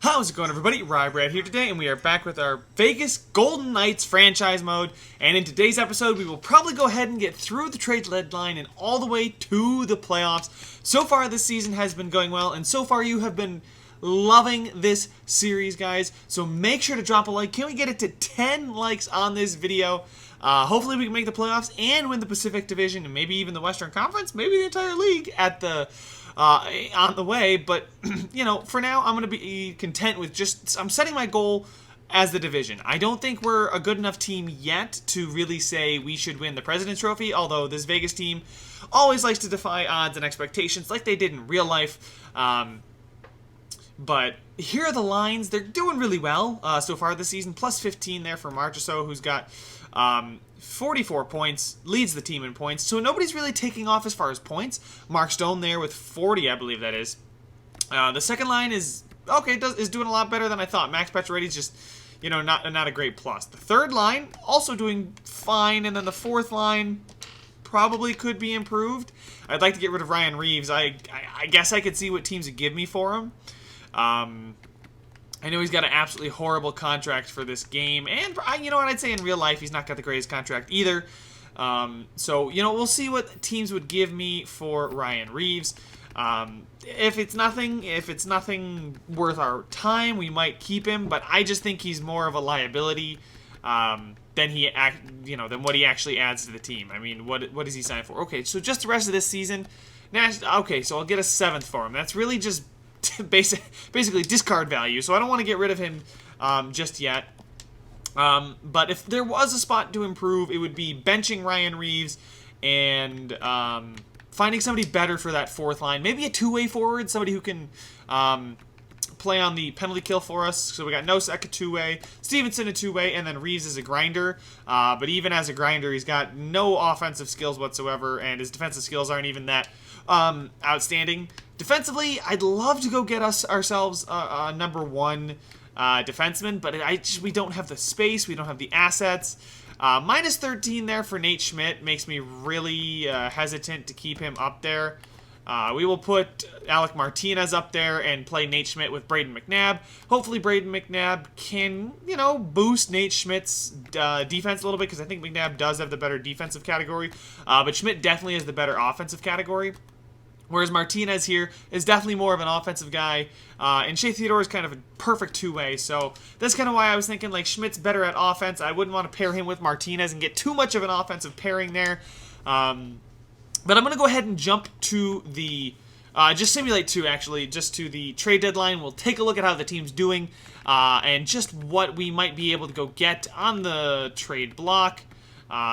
How's it going, everybody? Rybrad here today, and we are back with our Vegas Golden Knights franchise mode. And in today's episode, we will probably go ahead and get through the trade deadline and all the way to the playoffs. So far, this season has been going well, and so far you have been loving this series, guys. So make sure to drop a like. Can we get it to 10 likes on this video? Hopefully we can make the playoffs and win the Pacific Division and maybe even the Western Conference, maybe the entire league at the on the way. But you know, for now I'm going to be content with I'm setting my goal as the division. I don't think we're a good enough team yet to really say we should win the President's Trophy, although this Vegas team always likes to defy odds and expectations like they did in real life. But here are the lines. They're doing really well so far this season. Plus 15 there for Marchessault, who's got 44 points, leads the team in points. So nobody's really taking off as far as points. Mark Stone there with 40, I believe that is. The second line is okay. Is doing a lot better than I thought. Max Pacioretty's just, you know, not a great plus. The third line also doing fine, and then the fourth line probably could be improved. I'd like to get rid of Ryan Reeves. I guess I could see what teams would give me for him. I know he's got an absolutely horrible contract for this game, and you know what, I'd say in real life he's not got the greatest contract either. So, you know, we'll see what teams would give me for Ryan Reeves. If it's nothing worth our time, we might keep him, but I just think he's more of a liability than what he actually adds to the team. I mean, what does he sign for? Okay, so just the rest of this season. Okay, so I'll get a 7th for him. That's really just basically discard value, so I don't want to get rid of him just yet. But if there was a spot to improve, it would be benching Ryan Reeves and finding somebody better for that fourth line. Maybe a two-way forward, somebody who can play on the penalty kill for us. So we got Nosek a two-way, Stevenson a two-way, and then Reeves is a grinder. But even as a grinder, he's got no offensive skills whatsoever, and his defensive skills aren't even that outstanding. Defensively, I'd love to go get ourselves a number 1 defenseman, but we don't have the space, we don't have the assets. Minus 13 there for Nate Schmidt makes me really hesitant to keep him up there. We will put Alec Martinez up there and play Nate Schmidt with Braden McNabb. Hopefully Braden McNabb can, you know, boost Nate Schmidt's defense a little bit, because I think McNabb does have the better defensive category, but Schmidt definitely has the better offensive category. Whereas Martinez here is definitely more of an offensive guy, and Shea Theodore is kind of a perfect two-way, so that's kind of why I was thinking, like, Schmidt's better at offense. I wouldn't want to pair him with Martinez and get too much of an offensive pairing there. But I'm going to go ahead and jump to the, just simulate to the trade deadline. We'll take a look at how the team's doing, and just what we might be able to go get on the trade block.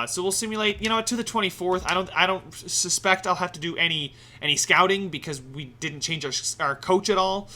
So we'll simulate, you know, to the 24th. I don't suspect I'll have to do any scouting because we didn't change our coach at all.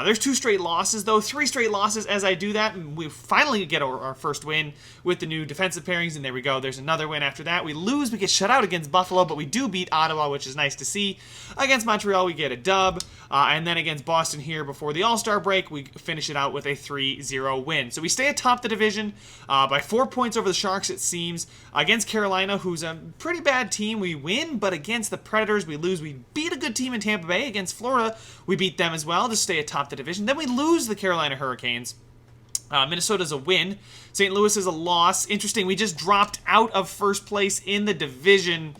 There's 2 straight losses, though. 3 straight losses as I do that, and we finally get our first win with the new defensive pairings, and there we go. There's another win after that. We lose, we get shut out against Buffalo, but we do beat Ottawa, which is nice to see. Against Montreal, we get a dub, and then against Boston here before the All-Star break, we finish it out with a 3-0 win. So we stay atop the division by 4 points over the Sharks, it seems. Against Carolina, who's a pretty bad team, we win, but against the Predators, we lose. We beat a good team in Tampa Bay. Against Florida, we beat them as well to stay atop the division. Then we lose the Carolina Hurricanes. Minnesota's a win. St. Louis is a loss. Interesting, we just dropped out of first place in the division.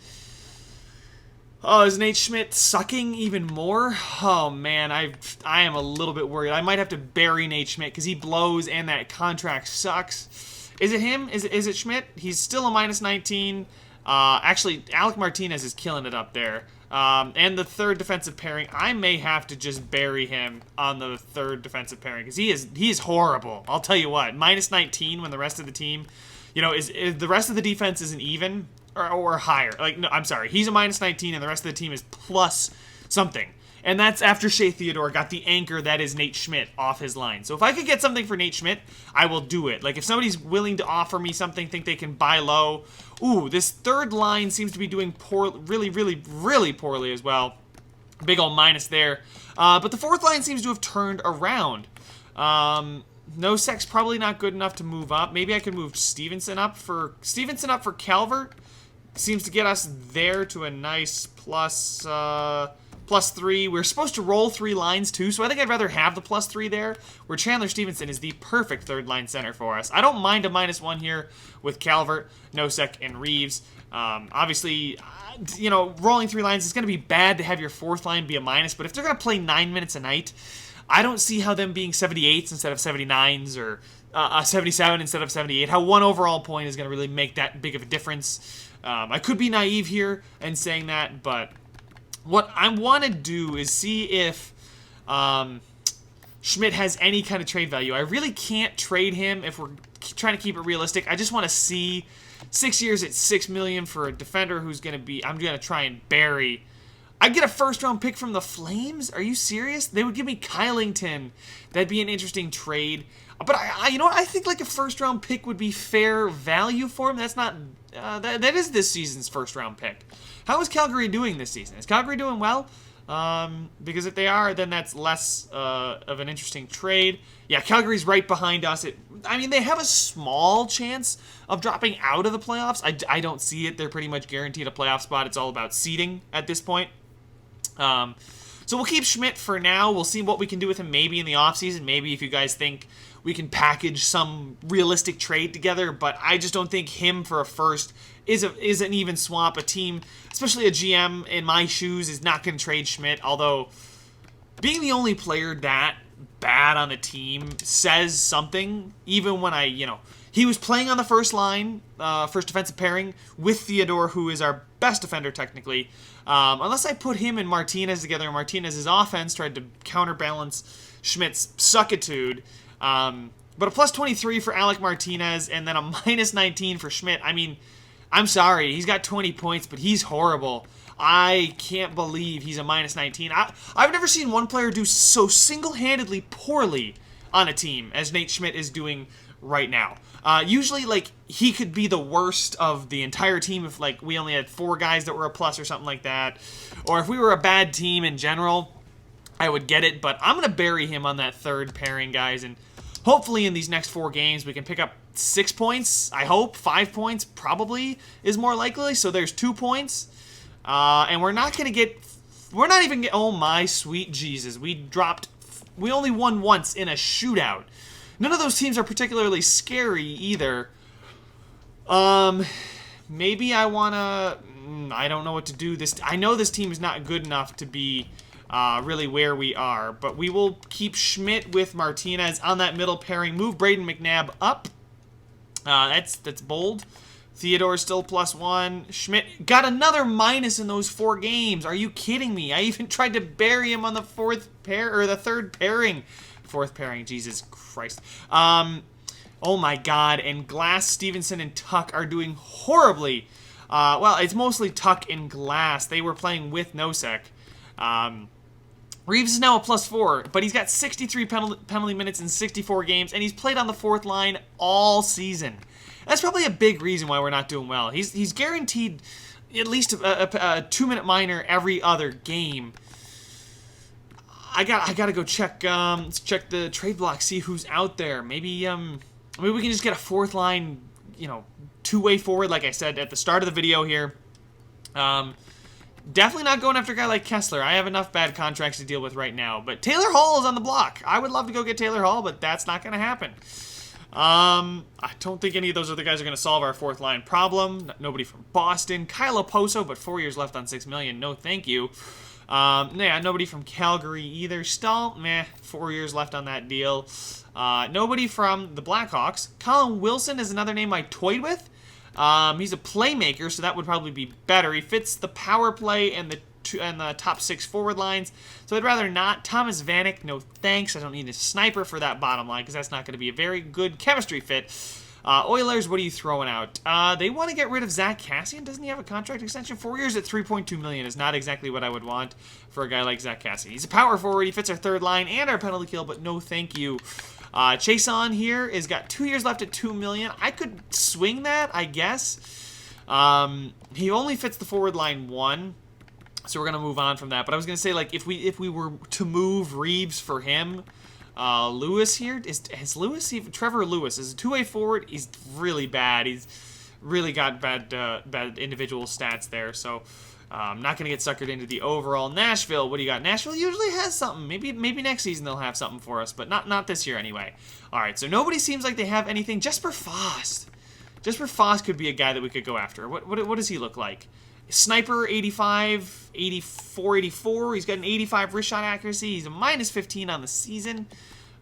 Oh, is Nate Schmidt sucking even more? Oh, man, I am a little bit worried. I might have to bury Nate Schmidt because he blows and that contract sucks. Is it him? Is it Schmidt? He's still a minus 19. Actually, Alec Martinez is killing it up there. And the third defensive pairing, I may have to just bury him on the third defensive pairing because he is horrible. I'll tell you what, minus 19 when the rest of the team, you know, is the rest of the defense isn't even or higher. Like, no, I'm sorry, he's a minus 19 and the rest of the team is plus something. And that's after Shea Theodore got the anchor that is Nate Schmidt off his line. So if I could get something for Nate Schmidt, I will do it. Like, if somebody's willing to offer me something, think they can buy low. Ooh, this third line seems to be doing really, really, really poorly as well. Big old minus there. But the fourth line seems to have turned around. Nosek's probably not good enough to move up. Maybe I could move Stevenson up for Calvert. Seems to get us there to a nice plus +3. We're supposed to roll 3 lines too, so I think I'd rather have the +3 there, where Chandler Stevenson is the perfect third-line center for us. I don't mind a -1 here with Calvert, Nosek, and Reeves. Obviously, you know, rolling 3 lines is going to be bad to have your 4th line be a minus, but if they're going to play 9 minutes a night, I don't see how them being 78s instead of 79s or 77 instead of 78, how 1 overall point is going to really make that big of a difference. I could be naive here in saying that, but what I want to do is see if Schmidt has any kind of trade value. I really can't trade him if we're trying to keep it realistic. I just want to see 6 years at $6 million for a defender who's going to be, I'm going to try and bury. I'd get a first-round pick from the Flames? Are you serious? They would give me Kylington. That'd be an interesting trade. But you know what? I think like a first-round pick would be fair value for him. That's not, that is this season's first-round pick. How is Calgary doing this season? Is Calgary doing well? Because if they are, then that's less of an interesting trade. Yeah, Calgary's right behind us. I mean, they have a small chance of dropping out of the playoffs. I don't see it. They're pretty much guaranteed a playoff spot. It's all about seeding at this point. So we'll keep Schmidt for now. We'll see what we can do with him maybe in the offseason. Maybe if you guys think we can package some realistic trade together, but I just don't think him for a first is an even swap. A team, especially a GM in my shoes, is not going to trade Schmidt, although being the only player that bad on the team says something, even when he was playing on the first line, first defensive pairing with Theodore, who is our best defender technically. Unless I put him and Martinez together, and Martinez's offense tried to counterbalance Schmidt's suckitude. But a +23 for Alec Martinez, and then a -19 for Schmidt. I mean, I'm sorry, he's got 20 points, but he's horrible. I can't believe he's a -19. I've never seen one player do so single-handedly poorly on a team as Nate Schmidt is doing right now. Usually, like, he could be the worst of the entire team if, like, we only had 4 guys that were a plus or something like that. Or if we were a bad team in general, I would get it. But I'm going to bury him on that third pairing, guys. And hopefully in these next 4 games, we can pick up 6 points. I hope 5 points probably is more likely. So there's 2 points. And we're not going to get... We're not even... Oh, my sweet Jesus. We only won once in a shootout. None of those teams are particularly scary either. Maybe I want to... I don't know what to do. I know this team is not good enough to be really where we are. But we will keep Schmidt with Martinez on that middle pairing. Move Braden McNabb up. That's bold. Theodore still +1. Schmidt got another minus in those 4 games. Are you kidding me? I even tried to bury him on the third pairing. 4th pairing, Jesus Christ. Oh my God, and Glass, Stevenson, and Tuck are doing horribly. Well, it's mostly Tuck and Glass. They were playing with Nosek. Reeves is now a +4, but he's got 63 penalty minutes in 64 games, and he's played on the 4th line all season. That's probably a big reason why we're not doing well. He's guaranteed at least a 2-minute minor every other game. I gotta go check the trade block, see who's out there. Maybe we can just get a 4th line, 2-way forward, like I said at the start of the video here. Definitely not going after a guy like Kessler. I have enough bad contracts to deal with right now. But Taylor Hall is on the block. I would love to go get Taylor Hall, but that's not going to happen. I don't think any of those other guys are going to solve our 4th line problem. Nobody from Boston. Kyle Oposo, but 4 years left on $6 million. No, thank you. Yeah, nobody from Calgary either. Stahl, 4 years left on that deal. Nobody from the Blackhawks. Colin Wilson is another name I toyed with. He's a playmaker, so that would probably be better. He fits the power play and the top 6 forward lines, so I'd rather not. Thomas Vanek, no thanks. I don't need a sniper for that bottom line because that's not going to be a very good chemistry fit. Oilers, what are you throwing out? They want to get rid of Zach Kassian. Doesn't he have a contract extension? 4 years at $3.2 million is not exactly what I would want for a guy like Zach Kassian. He's a power forward. He fits our 3rd line and our penalty kill, but no thank you. Chason here has got 2 years left at $2 million. I could swing that, I guess. He only fits the forward line 1, so we're gonna move on from that. But I was gonna say, like, if we were to move Reeves for him, Lewis here is Lewis even Trevor Lewis is a 2-way forward. He's really bad. He's really got bad individual stats there. So Not going to get suckered into the overall. Nashville, what do you got? Nashville usually has something. Maybe next season they'll have something for us, but not this year anyway. All right, so nobody seems like they have anything. Jesper Fast. Jesper Fast could be a guy that we could go after. What does he look like? Sniper, 85, 84, 84. He's got an 85 wrist shot accuracy. He's a minus 15 on the season,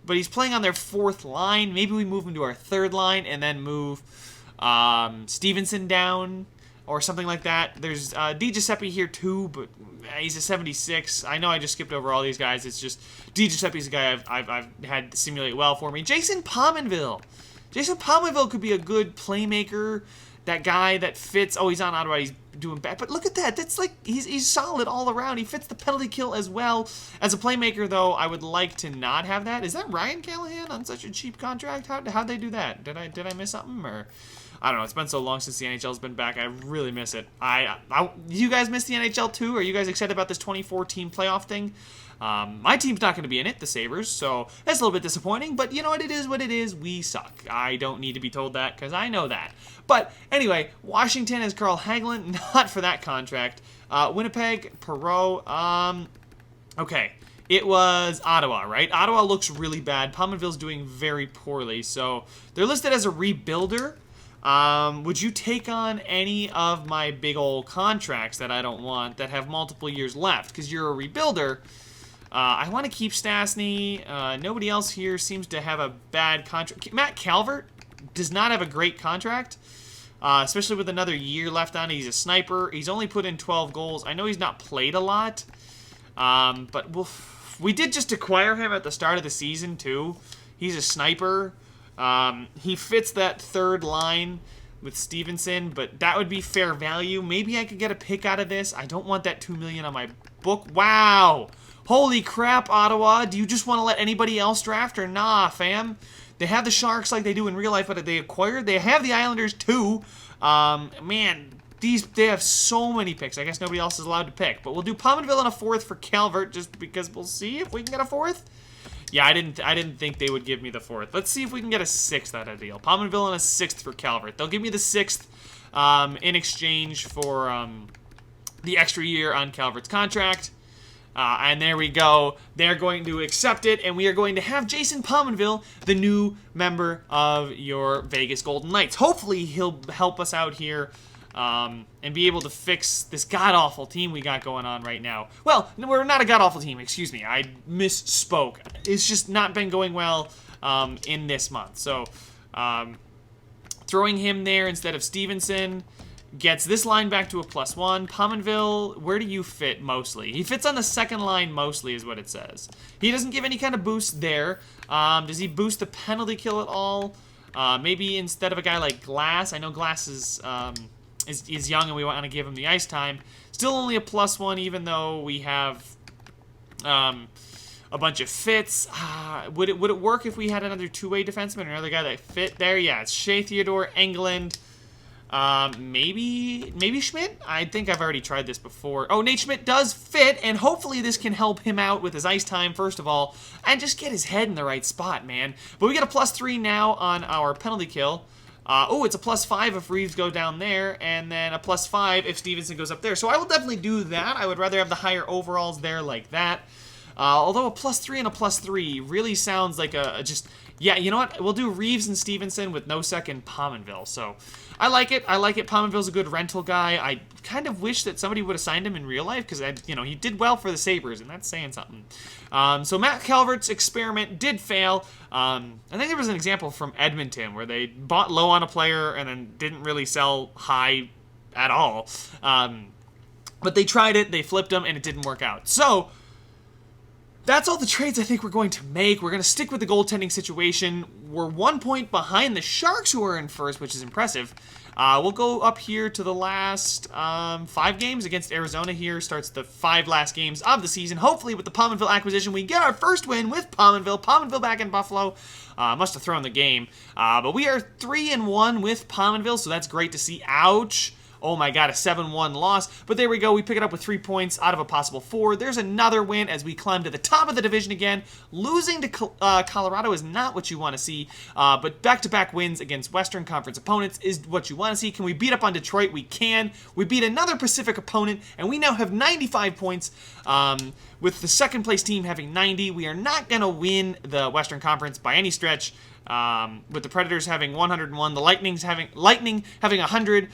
but he's playing on their fourth line. Maybe we move him to our third line and then move Stevenson down or something like that. There's Di Giuseppe here too, but he's a 76. I know I just skipped over all these guys. It's just Di Giuseppe's a guy I've had simulate well for me. Jason Pominville. Jason Pominville could be a good playmaker. That guy that fits. Oh, he's on Ottawa. He's doing bad. But look at that. That's like he's solid all around. He fits the penalty kill as well. As a playmaker, though, I would like to not have that. Is that Ryan Callahan on such a cheap contract? How'd they do that? Did I miss something or? I don't know. It's been so long since the NHL's been back. I really miss it. You guys miss the NHL too? Are you guys excited about this 2014 playoff thing? My team's not going to be in it, the Sabres, so that's a little bit disappointing. But you know what? It is what it is. We suck. I don't need to be told that because I know that. But anyway, Washington has Carl Hagelin. Not for that contract. Winnipeg, Perreault. Okay. It was Ottawa, right? Ottawa looks really bad. Pominville's doing very poorly. So they're listed as a rebuilder. Would you take on any of my big old contracts that I don't want that have multiple years left? Because you're a rebuilder. I want to keep Stastny. Nobody else here seems to have a bad contract. Matt Calvert does not have a great contract, especially with another year left on it. He's a sniper. He's only put in 12 goals. I know he's not played a lot, but we did just acquire him at the start of the season, too. He's a sniper. He fits that third line with Stevenson, but that would be fair value. Maybe I could get a pick out of this. I don't want that $2 million on my book. Wow. Holy crap, Ottawa. Do you just want to let anybody else draft or nah, fam? They have the Sharks like they do in real life, but they acquired. They have the Islanders too. Man, they have so many picks. I guess nobody else is allowed to pick. But we'll do Pominville and a fourth for Calvert just because we'll see if we can get a fourth. Yeah, I didn't think they would give me the fourth. Let's see if we can get a sixth out of the deal. Pominville and a sixth for Calvert. They'll give me the sixth in exchange for the extra year on Calvert's contract. And there we go. They're going to accept it, and we are going to have Jason Pominville, the new member of your Vegas Golden Knights. Hopefully, he'll help us out here and be able to fix this god-awful team we got going on right now. Well, we're not a god-awful team, excuse me. I misspoke. It's just not been going well in this month. So, throwing him there instead of Stevenson gets this line back to a +1. Pominville, where do you fit mostly? He fits on the second line mostly is what it says. He doesn't give any kind of boost there. Does he boost the penalty kill at all? Maybe instead of a guy like Glass. I know Glass is young and we want to give him the ice time. Still only a +1 even though we have a bunch of fits. Would it work if we had another two-way defenseman or another guy that fit there? Yeah, it's Shea Theodore, Engeland. Maybe Schmidt? I think I've already tried this before. Oh, Nate Schmidt does fit, and hopefully this can help him out with his ice time, first of all, and just get his head in the right spot, man. But we get a +3 now on our penalty kill. Oh, it's a +5 if Reeves go down there, and then a +5 if Stevenson goes up there. So I will definitely do that. I would rather have the higher overalls there like that. Although a +3 and a +3 really sounds like yeah, you know what? We'll do Reeves and Stevenson with no second Pominville. So I like it. Pominville's a good rental guy. I kind of wish that somebody would have signed him in real life because he did well for the Sabres, and that's saying something. So Matt Calvert's experiment did fail. I think there was an example from Edmonton where they bought low on a player and then didn't really sell high at all. But they tried it, they flipped him, and it didn't work out. So that's all the trades I think we're going to make. We're going to stick with the goaltending situation. We're 1 point behind the Sharks, who are in first, which is impressive. We'll go up here to the last 5 games against Arizona here. Starts the 5 last games of the season. Hopefully, with the Pominville acquisition, we get our first win with Pominville. Pominville back in Buffalo. Must have thrown the game. But we are 3-1 with Pominville, so that's great to see. Ouch. Oh my god, a 7-1 loss. But there we go. We pick it up with 3 points out of a possible 4. There's another win as we climb to the top of the division again. Losing to Colorado is not what you want to see, but back-to-back wins against Western Conference opponents is what you want to see. Can we beat up on Detroit? We can. We beat another Pacific opponent, and we now have 95 points, with the second-place team having 90. We are not going to win the Western Conference by any stretch. With the Predators having 101, the Lightning having 100,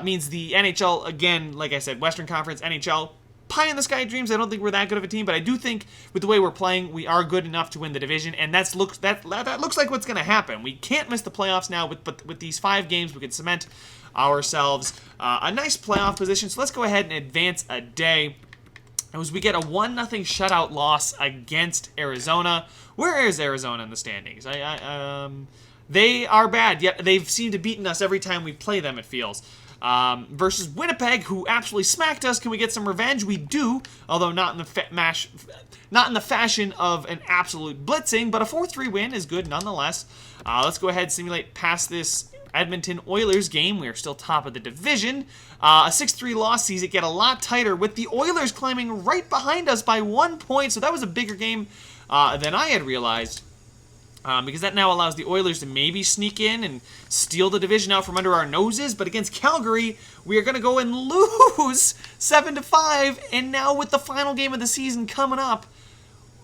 means the NHL, again, like I said, Western Conference, NHL, pie in the sky dreams. I don't think we're that good of a team, but I do think with the way we're playing, we are good enough to win the division, and that looks like what's going to happen. We can't miss the playoffs now, but with these 5 games, we can cement ourselves a nice playoff position. So let's go ahead and advance a day as we get a 1-0 shutout loss against Arizona. Where is Arizona in the standings? They are bad, yet they've seemed to beaten us every time we play them, it feels. Versus Winnipeg, who absolutely smacked us. Can we get some revenge? We do, although not in the fashion of an absolute blitzing, but a 4-3 win is good nonetheless. Let's go ahead and simulate past this Edmonton Oilers game. We are still top of the division. A 6-3 loss sees it get a lot tighter, with the Oilers climbing right behind us by 1 point, so that was a bigger game than I had realized, because that now allows the Oilers to maybe sneak in and steal the division out from under our noses. But against Calgary, we are going to go and lose 7-5, and now with the final game of the season coming up,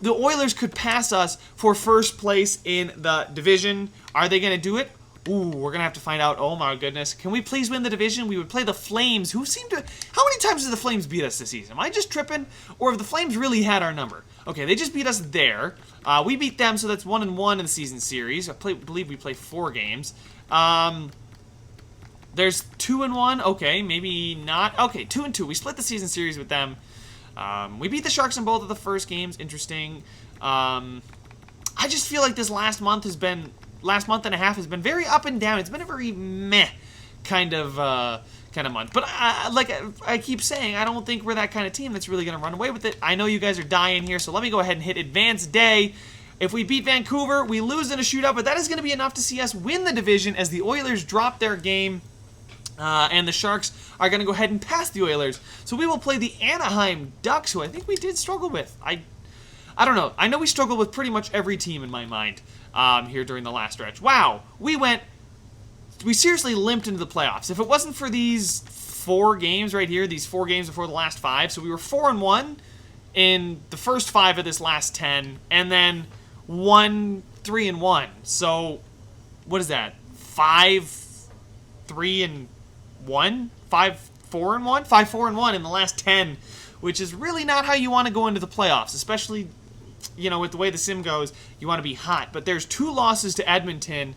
the Oilers could pass us for first place in the division. Are they going to do it? Ooh, we're going to have to find out. Oh my goodness. Can we please win the division? We would play the Flames, who seem to... How many times did the Flames beat us this season? Am I just tripping? Or have the Flames really had our number? Okay, they just beat us there. We beat them, so that's 1-1 in the season series. I believe we play 4 games. There's 2-1. Okay, maybe not. Okay, 2-2. We split the season series with them. We beat the Sharks in both of the first games. Interesting. I just feel like this last month and a half has been very up and down. It's been a very meh kind of month. But like I keep saying, I don't think we're that kind of team that's really going to run away with it. I know you guys are dying here, so let me go ahead and hit Advance Day. If we beat Vancouver, we lose in a shootout, but that is going to be enough to see us win the division as the Oilers drop their game. And the Sharks are going to go ahead and pass the Oilers. So we will play the Anaheim Ducks, who I think we did struggle with. I don't know. I know we struggled with pretty much every team in my mind here during the last stretch. Wow. We seriously limped into the playoffs. If it wasn't for these 4 games right here, these 4 games before the last 5, so we were 4-1 in the first 5 of this last 10, and then 3-1. So what is that? 5-3-1? 5-4-1? 5-4-1 in the last 10, which is really not how you want to go into the playoffs, especially, you know, with the way the sim goes. You want to be hot. But there's 2 losses to Edmonton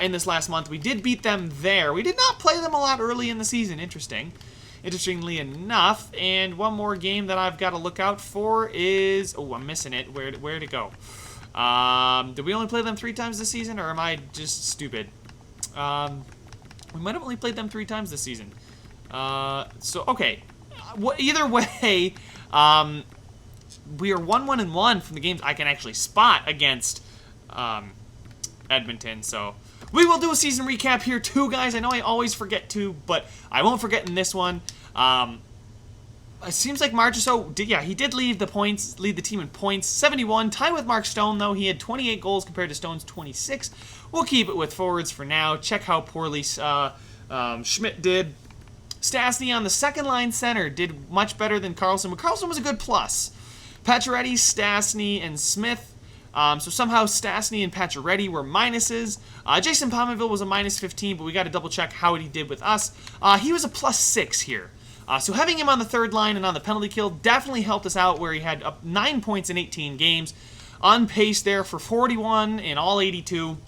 in this last month. We did beat them there. We did not play them a lot early in the season. Interestingly enough. And one more game that I've got to look out for is... Oh, I'm missing it. Where'd it go? Did we only play them 3 times this season, or am I just stupid? We might have only played them 3 times this season. So, okay. Either way, we are 1-1-1 from the games I can actually spot against Edmonton. So we will do a season recap here too, guys. I know I always forget to, but I won't forget in this one. It seems like Marchessault, he did lead the team in points. 71, tied with Mark Stone, though. He had 28 goals compared to Stone's 26. We'll keep it with forwards for now. Check how poorly Schmidt did. Stastny on the second line center did much better than Carlson, but Carlson was a good plus. Pacioretty, Stastny, and Smith. So somehow Stastny and Pacioretty were minuses. Jason Pominville was a -15, but we got to double check how he did with us. He was a +6 here. So having him on the third line and on the penalty kill definitely helped us out, where he had 9 points in 18 games. On pace there for 41 in all 82.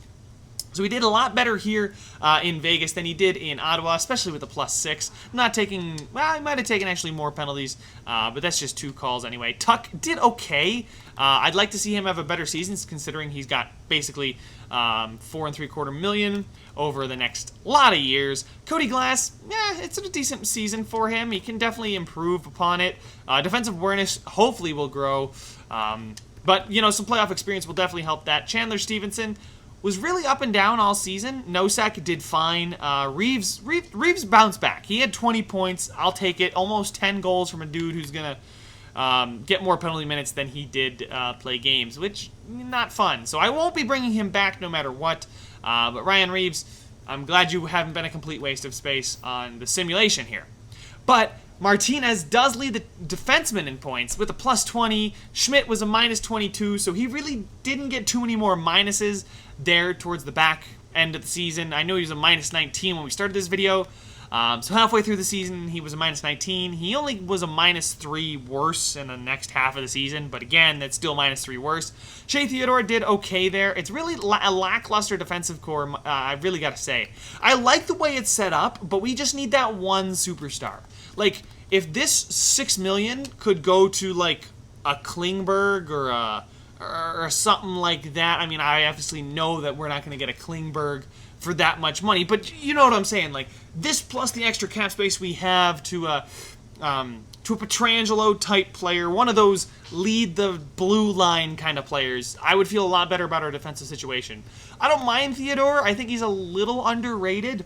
So he did a lot better here in Vegas than he did in Ottawa, especially with the +6. Not taking, well, he might have taken actually more penalties, but that's just 2 calls anyway. Tuck did okay. I'd like to see him have a better season, considering he's got basically $4.75 million over the next lot of years. Cody Glass, it's a decent season for him. He can definitely improve upon it. Defensive awareness hopefully will grow, but you know, some playoff experience will definitely help that. Chandler Stevenson was really up and down all season. Nosek did fine. Reeves bounced back. He had 20 points. I'll take it. Almost 10 goals from a dude who's going to get more penalty minutes than he did play games, which not fun. So I won't be bringing him back no matter what. But Ryan Reeves, I'm glad you haven't been a complete waste of space on the simulation here. But Martinez does lead the defenseman in points with a plus 20. Schmidt was a minus 22, so he really didn't get too many more minuses there towards the back end of the season. I know he was a minus 19 when we started this video. So halfway through the season, he was a minus 19. He only was a minus 3 worse in the next half of the season, but again, that's still minus 3 worse. Shea Theodore did okay there. It's really a lackluster defensive core, I really got to say. I like the way it's set up, but we just need that one superstar. Like, if this $6 million could go to, like, a Klingberg or something like that, I mean, I obviously know that we're not going to get a Klingberg for that much money, but you know what I'm saying. Like, this plus the extra cap space we have to a Pietrangelo type player, one of those lead the blue line kind of players, I would feel a lot better about our defensive situation. I don't mind Theodore. I think he's a little underrated.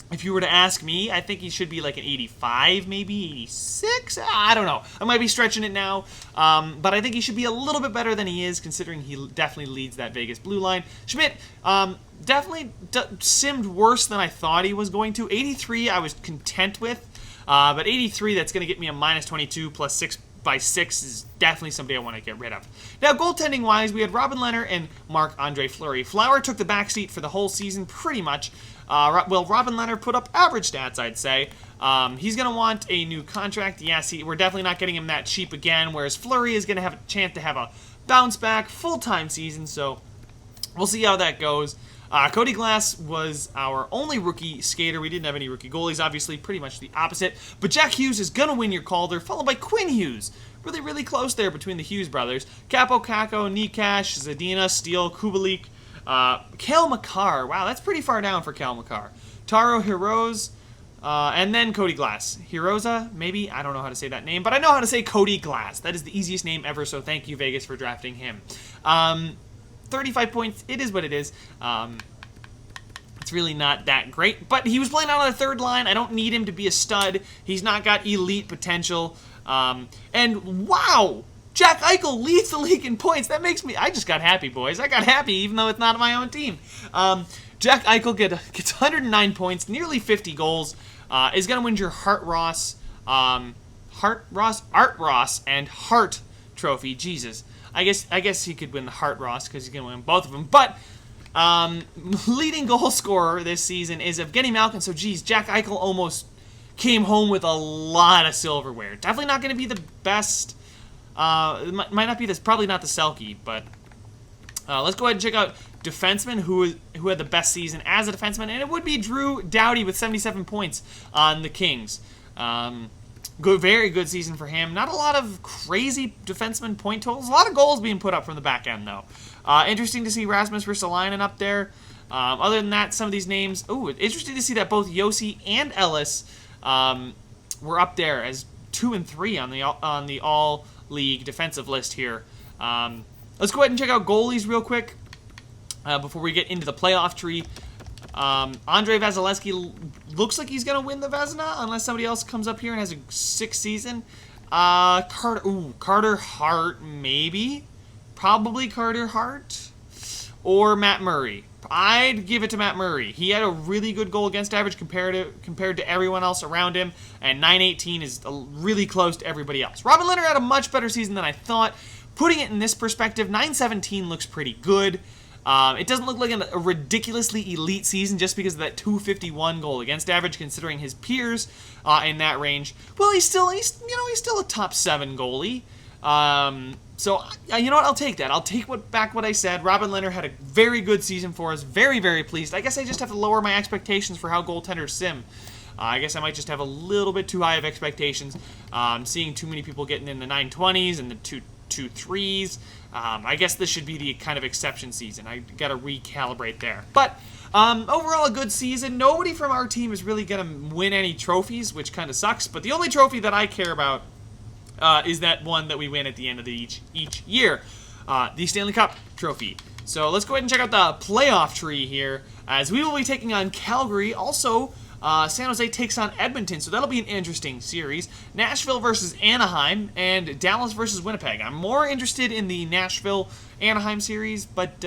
If you were to ask me, I think he should be like an 85, maybe 86. I don't know. I might be stretching it now, but I think he should be a little bit better than he is, considering he definitely leads that Vegas blue line. Schmidt definitely simmed worse than I thought he was going to. 83, I was content with, but 83, that's going to get me a minus 22 plus 6 by 6 is definitely somebody I want to get rid of. Now, goaltending-wise, we had Robin Lehner and Marc-Andre Fleury. Flower took the backseat for the whole season, pretty much. Well, Robin Lehner put up average stats, I'd say. He's going to want a new contract. Yes, we're definitely not getting him that cheap again, whereas Fleury is going to have a chance to have a bounce-back, full-time season, so we'll see how that goes. Cody Glass was our only rookie skater. We didn't have any rookie goalies, obviously, pretty much the opposite. But Jack Hughes is going to win your Calder, followed by Quinn Hughes. Really, really close there between the Hughes brothers. Capo, Kako, Nikash, Zadina, Steele, Kubalik, Kale McCarr. Wow, that's pretty far down for Kale McCarr. Taro Hirose, and then Cody Glass. Hiroza, maybe? I don't know how to say that name, but I know how to say Cody Glass. That is the easiest name ever, so thank you, Vegas, for drafting him. 35 points, it is what it is. It's really not that great, but he was playing out on the third line. I don't need him to be a stud. He's not got elite potential. And wow, Jack Eichel leads the league in points. That makes me, I just got happy, boys. I got happy, even though it's not my own team. Jack Eichel gets 109 points, nearly 50 goals, is going to win your Art Ross, and Hart trophy. Jesus. I guess he could win the Hart Ross because he's going to win both of them. But leading goal scorer this season is Evgeny Malkin. So, geez, Jack Eichel almost came home with a lot of silverware. Definitely not going to be the best. It might not be this. Probably not the Selke. But let's go ahead and check out defenseman who had the best season as a defenseman, and it would be Drew Doughty with 77 points on the Kings. Good, very good season for him. Not a lot of crazy defenseman point totals. A lot of goals being put up from the back end, though. Interesting to see Rasmus Ristolainen up there. Other than that, some of these names... Ooh, interesting to see that both Yossi and Ellis were up there as 2 and 3 on the all-league defensive list here. Let's go ahead and check out goalies real quick before we get into the playoff tree. Andrei Vasilevsky looks like he's going to win the Vezina unless somebody else comes up here and has a 6th season. Carter Hart, maybe. Probably Carter Hart. Or Matt Murray. I'd give it to Matt Murray. He had a really good goal against average compared to everyone else around him, and 918 is really close to everybody else. Robin Lehner had a much better season than I thought. Putting it in this perspective, 917 looks pretty good. It doesn't look like a ridiculously elite season just because of that 251 goal against average, considering his peers in that range. Well, he's still a top 7 goalie. So you know what? I'll take that. I'll take back what I said. Robin Lehner had a very good season for us. Very, very pleased. I guess I just have to lower my expectations for how goaltenders sim. I guess I might just have a little bit too high of expectations. Seeing too many people getting in the 920s and the 2.3s. I guess this should be the kind of exception season. I got to recalibrate there. But overall, a good season. Nobody from our team is really going to win any trophies, which kind of sucks. But the only trophy that I care about is that one that we win at the end of each year. The Stanley Cup trophy. So let's go ahead and check out the playoff tree here, as we will be taking on Calgary. Also, San Jose takes on Edmonton, so that'll be an interesting series. Nashville versus Anaheim, and Dallas versus Winnipeg. I'm more interested in the Nashville-Anaheim series, but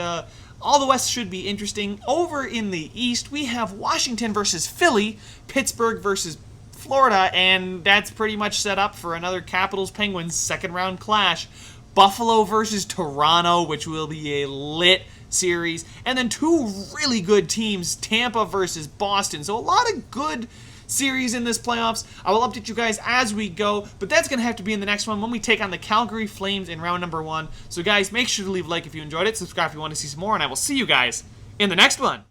all the West should be interesting. Over in the East, we have Washington versus Philly, Pittsburgh versus Florida, and that's pretty much set up for another Capitals-Penguins second-round clash. Buffalo versus Toronto, which will be a lit series. And then two really good teams, Tampa versus Boston. So a lot of good series in this playoffs. I will update you guys as we go, but that's going to have to be in the next one when we take on the Calgary Flames in round number 1. So guys, make sure to leave a like if you enjoyed it, subscribe if you want to see some more, and I will see you guys in the next one.